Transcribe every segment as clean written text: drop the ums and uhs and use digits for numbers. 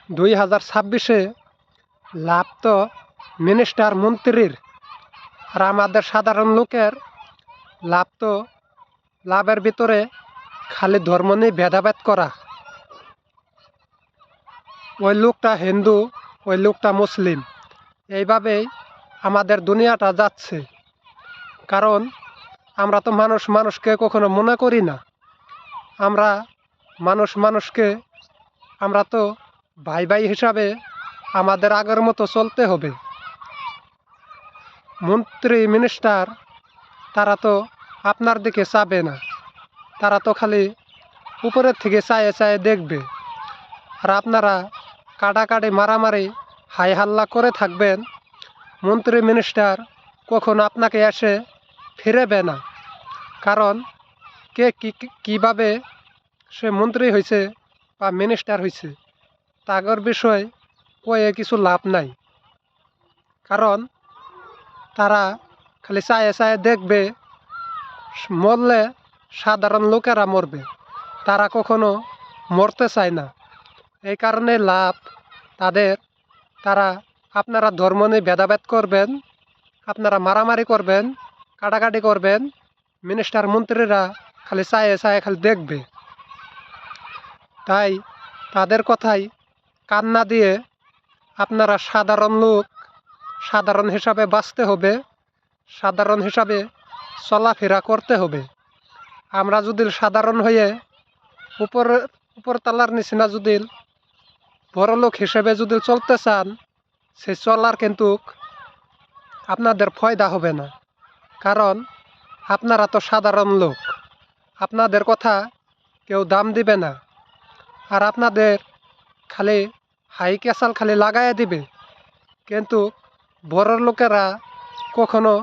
2026-এ লাভ তো মিনিস্টার মন্ত্রীর, আর আমাদের সাধারণ লোকের লাভ তো লাভের ভিতরে খালি ধর্ম নিয়ে ভেদাভেদ করা। ওই লোকটা হিন্দু, ওই লোকটা মুসলিম, এইভাবেই আমাদের দুনিয়াটা যাচ্ছে। কারণ আমরা তো মানুষ মানুষকে কখনো মনে করি না। আমরা মানুষকে আমরা তো ভাই ভাই হিসাবে আমাদের আগের মতো চলতে হবে। মন্ত্রী মিনিস্টার তারা তো আপনার দিকে চাবে না, তারা তো খালি উপরের থেকে চায়ে চায়ে দেখবে। আর আপনারা কাটাকাটি মারামারি হাই হাল্লা করে থাকবেন, মন্ত্রী মিনিস্টার কখনো আপনাকে এসে ফিরেবে না। কারণ কে কীভাবে সে মন্ত্রী হয়েছে বা মিনিস্টার হয়েছে তাগর বিষয় কয়ে কিছু লাভ নাই। কারণ তারা খালি চায়ে চায়ে দেখবে, মরলে সাধারণ লোকেরা মরবে, তারা কখনো মরতে চায় না। এই কারণে লাভ তাদের, তারা আপনারা ধর্ম নিয়ে ভেদাভেদ করবেন, আপনারা মারামারি করবেন, কাটাকাটি করবেন, মিনিস্টার মন্ত্রীরা খালি চায়ে চায়ে খালি দেখবে। তাই তাদের কথাই কান না দিয়ে আপনারা সাধারণ লোক, সাধারণ হিসাবে বাঁচতে হবে, সাধারণ হিসাবে চলাফেরা করতে হবে। আমরা যদি সাধারণ হয়ে উপরতলার নিচিনা যদি বড়লোক হিসেবে যদি চলতে চান, সে চলার কিন্তু আপনাদের ফায়দা হবে না। কারণ আপনারা তো সাধারণ লোক, আপনাদের কথা কেউ দাম দিবে না। আর আপনাদের খালি হাই ক্যাসাল খালি লাগাইয়া দিবে, কিন্তু বড় লোকেরা কখনো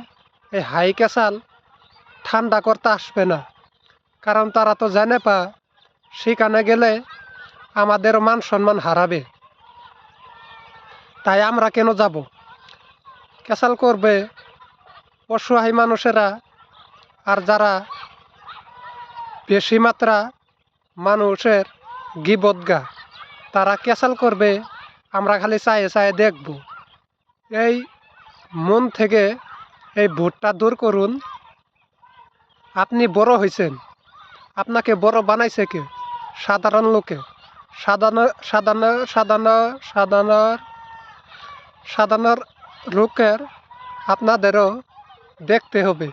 এই হাই ক্যাসাল ঠান্ডা করতে আসবে না। কারণ তারা তো জানে পা সেখানে গেলে আমাদের মান সম্মান হারাবে। তাই আমরা কেন যাব? ক্যাসাল করবে অসহায় মানুষেরা, আর যারা বেশি মাত্রা মানুষের গিবদগা তারা ক্যাসাল করবে, আমরা খালি চায়ে চায়ে দেখব। এই মন থেকে এই ভোটটা দূর করুন। আপনি বড় হয়েছেন, আপনাকে বড় বানাইছে কে? সাধারণ লোকে। সাধারণ সাধারণ সাধারণ সাধারণ সাধারণ লোকের আপনাদেরও দেখতে হবে।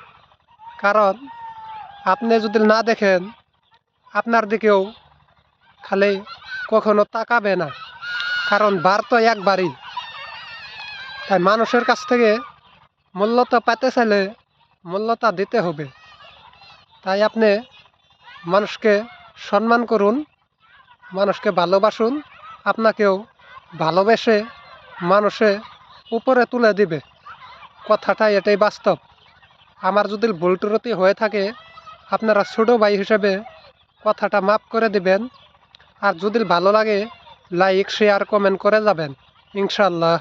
কারণ আপনি যদি না দেখেন, আপনার দিকেও খালি কখনো তাকাবে না। কারণ বার তো একবারই। তাই মানুষের কাছ থেকে মূল্যতা পেতে চাইলে মূল্যতা দিতে হবে। তাই আপনি মানুষকে সম্মান করুন, মানুষকে ভালোবাসুন, আপনাকেও ভালোবেসে মানুষে উপরে তুলে দিবে। কথাটা এটাই বাস্তব। আমার যদি ভুল ত্রুটি হয়ে থাকে, আপনারা ছোটো ভাই হিসেবে কথাটা মাফ করে দিবেন। আর যদি ভালো লাগে লাইক শেয়ার কমেন্ট করে যাবেন, ইনশাল্লাহ।